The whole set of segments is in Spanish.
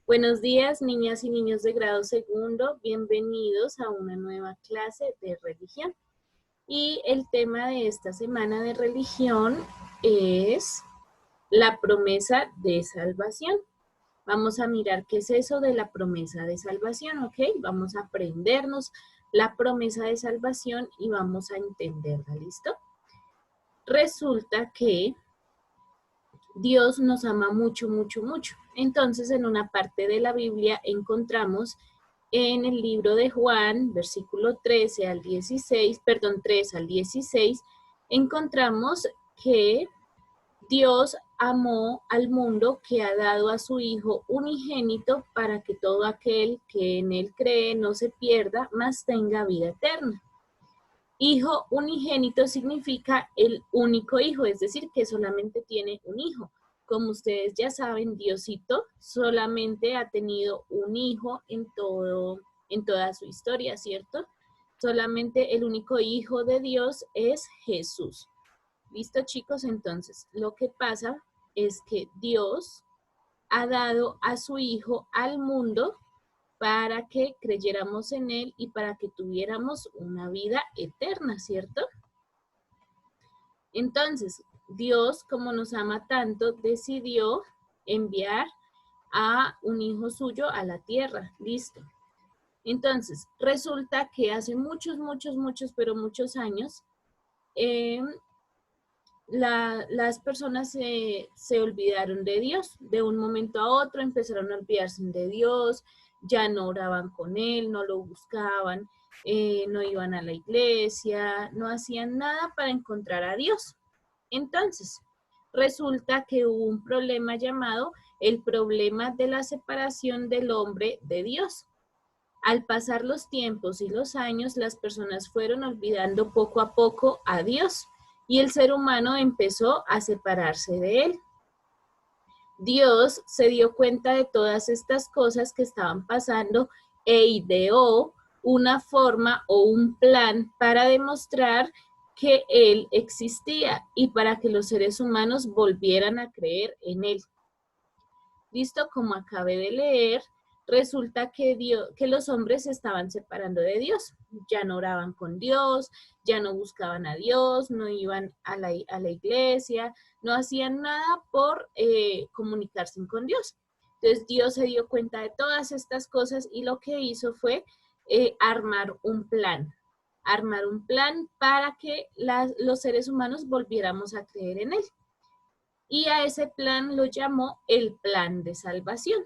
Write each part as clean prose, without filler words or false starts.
Buenos días, niñas y niños de grado segundo. Bienvenidos a una nueva clase de religión. Y el tema de esta semana de religión es la promesa de salvación. Vamos a mirar qué es eso de la promesa de salvación, ¿ok? Vamos a aprendernos la promesa de salvación y vamos a entenderla, ¿listo? Resulta que Dios nos ama mucho, mucho, mucho. Entonces, en una parte de la Biblia encontramos en el libro de Juan, versículo 13 al 16, perdón, 3 al 16, encontramos que Dios amó al mundo, que ha dado a su Hijo unigénito para que todo aquel que en él cree no se pierda, mas tenga vida eterna. Hijo unigénito significa el único hijo, es decir, que solamente tiene un hijo. Como ustedes ya saben, Diosito solamente ha tenido un hijo en toda su historia, ¿cierto? Solamente el único hijo de Dios es Jesús. ¿Listo, chicos? Entonces, lo que pasa es que Dios ha dado a su hijo al mundo para que creyéramos en él y para que tuviéramos una vida eterna, ¿cierto? Entonces, Dios, como nos ama tanto, decidió enviar a un hijo suyo a la tierra. Listo. Entonces, resulta que hace muchos, pero muchos años, las personas se olvidaron de Dios. De un momento a otro empezaron a olvidarse de Dios, ya no oraban con Él, no lo buscaban, no iban a la iglesia, no hacían nada para encontrar a Dios. Entonces, resulta que hubo un problema llamado el problema de la separación del hombre de Dios. Al pasar los tiempos y los años, las personas fueron olvidando poco a poco a Dios y el ser humano empezó a separarse de él. Dios se dio cuenta de todas estas cosas que estaban pasando e ideó una forma o un plan para demostrar que Él existía y para que los seres humanos volvieran a creer en Él. Listo, como acabé de leer, resulta que los hombres se estaban separando de Dios. Ya no oraban con Dios, ya no buscaban a Dios, no iban a la iglesia, no hacían nada por comunicarse con Dios. Entonces Dios se dio cuenta de todas estas cosas y lo que hizo fue armar un plan para que los seres humanos volviéramos a creer en Él. Y a ese plan lo llamó el plan de salvación.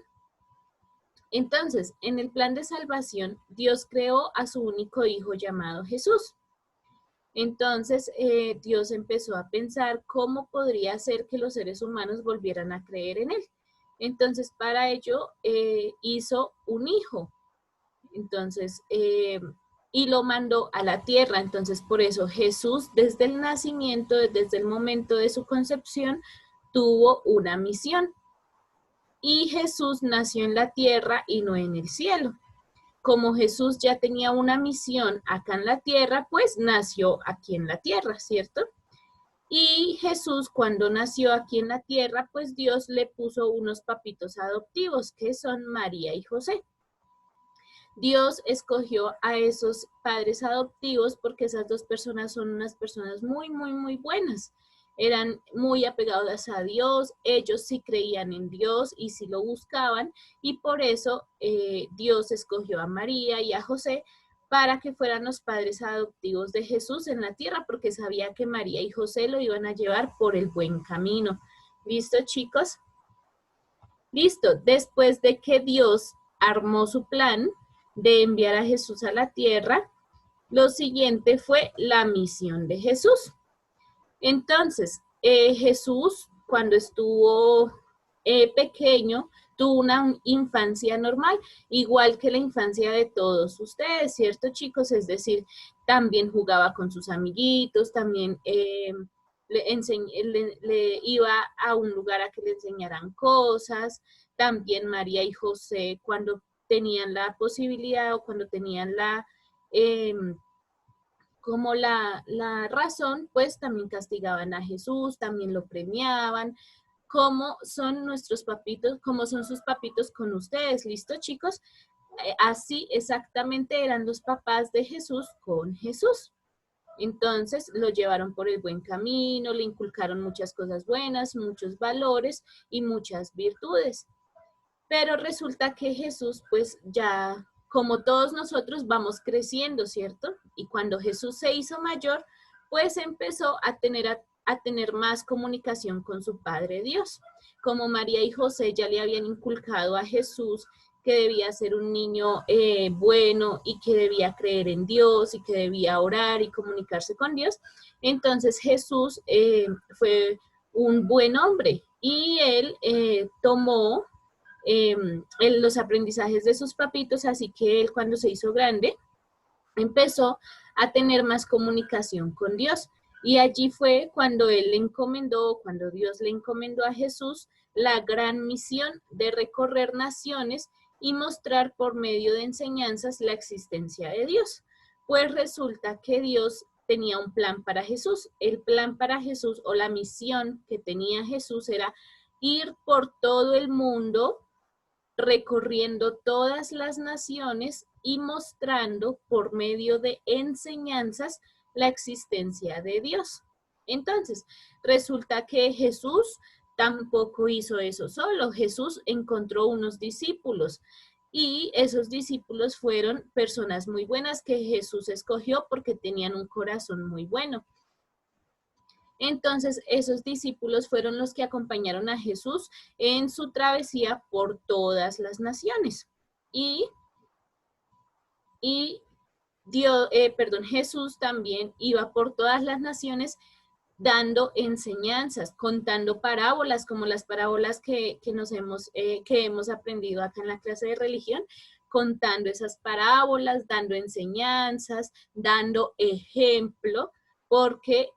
Entonces, en el plan de salvación, Dios creó a su único hijo llamado Jesús. Entonces, Dios empezó a pensar cómo podría ser que los seres humanos volvieran a creer en Él. Entonces, para ello, hizo un hijo. Entonces, y lo mandó a la tierra. Entonces, por eso Jesús, desde el nacimiento, desde el momento de su concepción, tuvo una misión. Y Jesús nació en la tierra y no en el cielo. Como Jesús ya tenía una misión acá en la tierra, pues nació aquí en la tierra, ¿cierto? Y Jesús, cuando nació aquí en la tierra, pues Dios le puso unos papitos adoptivos, que son María y José. Dios escogió a esos padres adoptivos porque esas dos personas son unas personas muy, muy, muy buenas. Eran muy apegadas a Dios, ellos sí creían en Dios y sí lo buscaban, y por eso Dios escogió a María y a José para que fueran los padres adoptivos de Jesús en la tierra, porque sabía que María y José lo iban a llevar por el buen camino. ¿Listo, chicos? Listo. Después de que Dios armó su plan de enviar a Jesús a la tierra, lo siguiente fue la misión de Jesús. Entonces, Jesús, cuando estuvo pequeño, tuvo una infancia normal, igual que la infancia de todos ustedes, ¿cierto, chicos? Es decir, también jugaba con sus amiguitos, también le iba a un lugar a que le enseñaran cosas. También María y José, cuando tenían la posibilidad o cuando tenían como la razón, pues también castigaban a Jesús, también lo premiaban. cómo son nuestros papitos, cómo son sus papitos con ustedes. ¿Listo, chicos? Así exactamente eran los papás de Jesús con Jesús. Entonces lo llevaron por el buen camino, le inculcaron muchas cosas buenas, muchos valores y muchas virtudes. Pero resulta que Jesús, pues ya, como todos nosotros, vamos creciendo, ¿cierto? Y cuando Jesús se hizo mayor, pues empezó a tener más comunicación con su Padre Dios. Como María y José ya le habían inculcado a Jesús que debía ser un niño bueno y que debía creer en Dios y que debía orar y comunicarse con Dios, entonces Jesús fue un buen hombre y él tomó los aprendizajes de sus papitos, así que él cuando se hizo grande empezó a tener más comunicación con Dios. Y allí fue cuando él le encomendó, cuando Dios le encomendó a Jesús la gran misión de recorrer naciones y mostrar por medio de enseñanzas la existencia de Dios. Pues resulta que Dios tenía un plan para Jesús. El plan para Jesús o la misión que tenía Jesús era ir por todo el mundo recorriendo todas las naciones y mostrando por medio de enseñanzas la existencia de Dios. Entonces, resulta que Jesús tampoco hizo eso solo. Jesús encontró unos discípulos y esos discípulos fueron personas muy buenas que Jesús escogió porque tenían un corazón muy bueno. Entonces, esos discípulos fueron los que acompañaron a Jesús en su travesía por todas las naciones. Y Jesús también iba por todas las naciones dando enseñanzas, contando parábolas, como las parábolas que hemos aprendido acá en la clase de religión, contando esas parábolas, dando enseñanzas, dando ejemplo, porque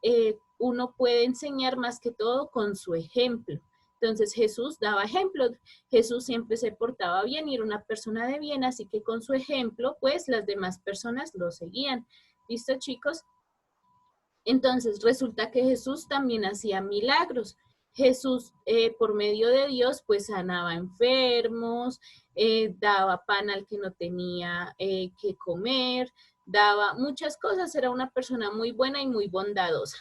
uno puede enseñar más que todo con su ejemplo. Entonces Jesús daba ejemplos, Jesús siempre se portaba bien y era una persona de bien, así que con su ejemplo, pues las demás personas lo seguían. ¿Listo, chicos? Entonces resulta que Jesús también hacía milagros. Jesús, por medio de Dios, pues sanaba enfermos, daba pan al que no tenía que comer, daba muchas cosas, era una persona muy buena y muy bondadosa.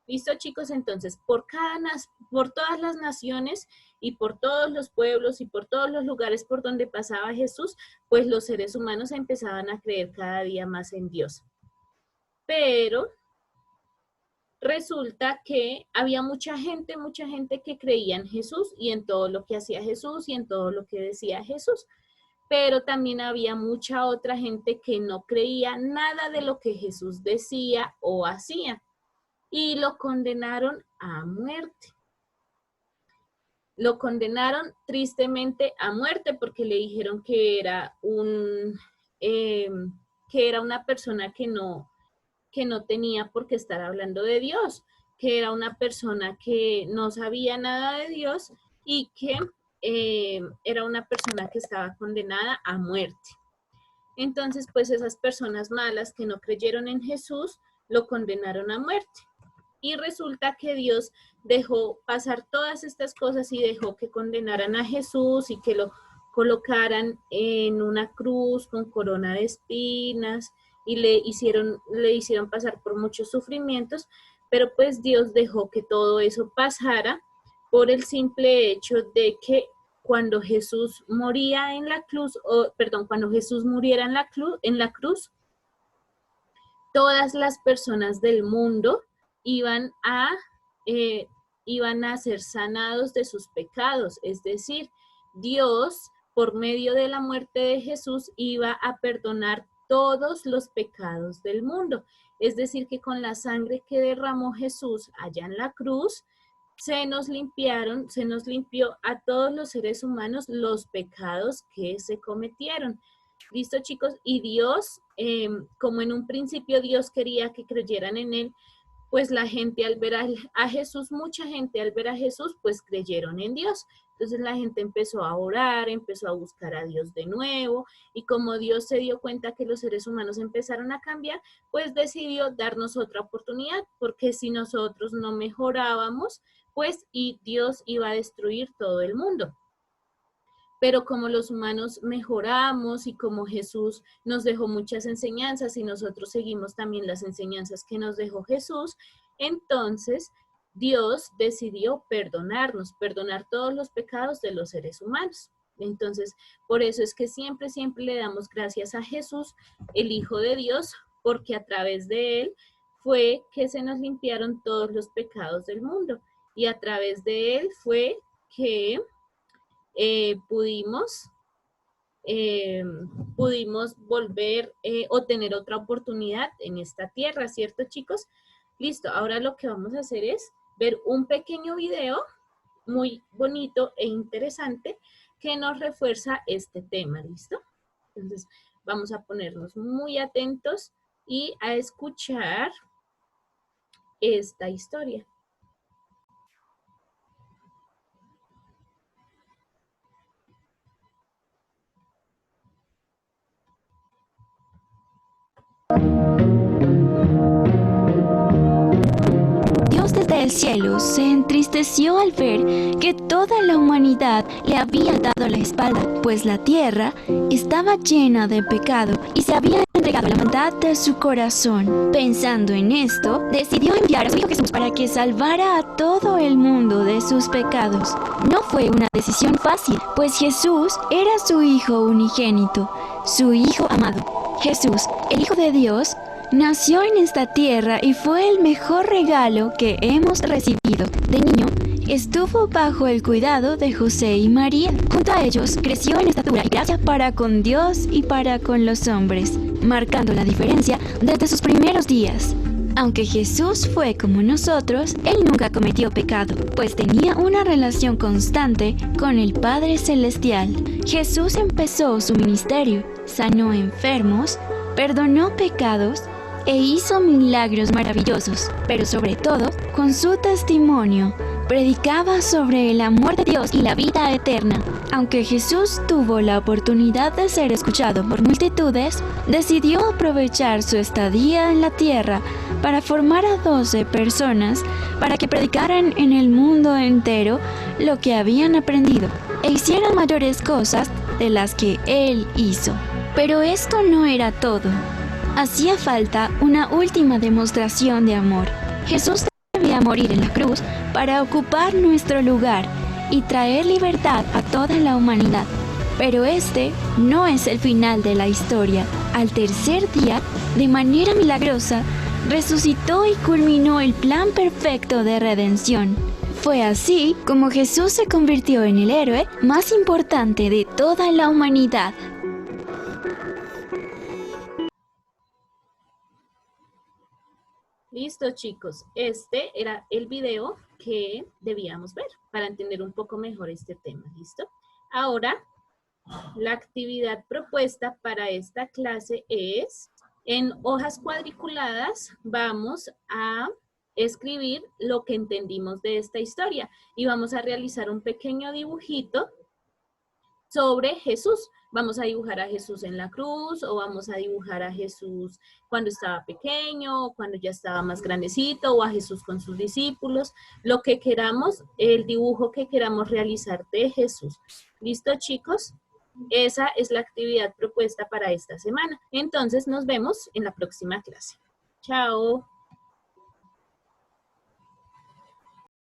¿Listo, chicos? Entonces, por todas las naciones y por todos los pueblos y por todos los lugares por donde pasaba Jesús, pues los seres humanos empezaban a creer cada día más en Dios. Pero resulta que había mucha gente que creía en Jesús y en todo lo que hacía Jesús y en todo lo que decía Jesús. Pero también había mucha otra gente que no creía nada de lo que Jesús decía o hacía y lo condenaron a muerte. Lo condenaron tristemente a muerte porque le dijeron que era una persona que no tenía por qué estar hablando de Dios, que era una persona que no sabía nada de Dios y que era una persona que estaba condenada a muerte. Entonces, pues esas personas malas que no creyeron en Jesús lo condenaron a muerte. Y resulta que Dios dejó pasar todas estas cosas y dejó que condenaran a Jesús y que lo colocaran en una cruz con corona de espinas y le hicieron pasar por muchos sufrimientos, pero pues Dios dejó que todo eso pasara por el simple hecho de que cuando Jesús moría en la cruz, cuando Jesús muriera en la cruz, todas las personas del mundo iban a ser sanados de sus pecados, es decir, Dios, por medio de la muerte de Jesús, iba a perdonar todos los pecados del mundo. Es decir, que con la sangre que derramó Jesús allá en la cruz, se nos limpió a todos los seres humanos los pecados que se cometieron. ¿Listo, chicos? Y Dios, como en un principio Dios quería que creyeran en Él, pues la gente al ver a Jesús, mucha gente al ver a Jesús, pues creyeron en Dios. Entonces la gente empezó a orar, empezó a buscar a Dios de nuevo, y como Dios se dio cuenta que los seres humanos empezaron a cambiar, pues decidió darnos otra oportunidad, porque si nosotros no mejorábamos, pues y Dios iba a destruir todo el mundo. Pero como los humanos mejoramos y como Jesús nos dejó muchas enseñanzas y nosotros seguimos también las enseñanzas que nos dejó Jesús, entonces Dios decidió perdonarnos, perdonar todos los pecados de los seres humanos. Entonces, por eso es que siempre, siempre le damos gracias a Jesús, el Hijo de Dios, porque a través de él fue que se nos limpiaron todos los pecados del mundo. Y a través de él fue que pudimos volver o tener otra oportunidad en esta tierra, ¿cierto, chicos? Listo, ahora lo que vamos a hacer es ver un pequeño video muy bonito e interesante que nos refuerza este tema, ¿listo? Entonces, vamos a ponernos muy atentos y a escuchar esta historia. Dios desde el cielo se entristeció al ver que toda la humanidad le había dado la espalda, pues la tierra estaba llena de pecado y se había entregado a la maldad de su corazón. Pensando en esto, decidió enviar a su Hijo Jesús para que salvara a todo el mundo de sus pecados. No fue una decisión fácil, pues Jesús era su Hijo unigénito, su Hijo amado. Jesús, el Hijo de Dios, nació en esta tierra y fue el mejor regalo que hemos recibido. De niño, estuvo bajo el cuidado de José y María. Junto a ellos, creció en estatura y gracia para con Dios y para con los hombres, marcando la diferencia desde sus primeros días. Aunque Jesús fue como nosotros, Él nunca cometió pecado, pues tenía una relación constante con el Padre Celestial. Jesús empezó su ministerio, sanó enfermos, perdonó pecados e hizo milagros maravillosos, pero sobre todo, con su testimonio, predicaba sobre el amor de Dios y la vida eterna. Aunque Jesús tuvo la oportunidad de ser escuchado por multitudes, decidió aprovechar su estadía en la tierra para formar a 12 personas para que predicaran en el mundo entero lo que habían aprendido e hicieran mayores cosas de las que Él hizo. Pero esto no era todo. Hacía falta una última demostración de amor. Jesús debía morir en la cruz para ocupar nuestro lugar y traer libertad a toda la humanidad. Pero este no es el final de la historia. Al tercer día, de manera milagrosa, resucitó y culminó el plan perfecto de redención. Fue así como Jesús se convirtió en el héroe más importante de toda la humanidad. Listo, chicos. Este era el video que debíamos ver para entender un poco mejor este tema. ¿Listo? Ahora, la actividad propuesta para esta clase es, en hojas cuadriculadas, vamos a escribir lo que entendimos de esta historia y vamos a realizar un pequeño dibujito sobre Jesús. Vamos a dibujar a Jesús en la cruz o vamos a dibujar a Jesús cuando estaba pequeño o cuando ya estaba más grandecito o a Jesús con sus discípulos. Lo que queramos, el dibujo que queramos realizar de Jesús. ¿Listo, chicos? Esa es la actividad propuesta para esta semana. Entonces nos vemos en la próxima clase. Chao.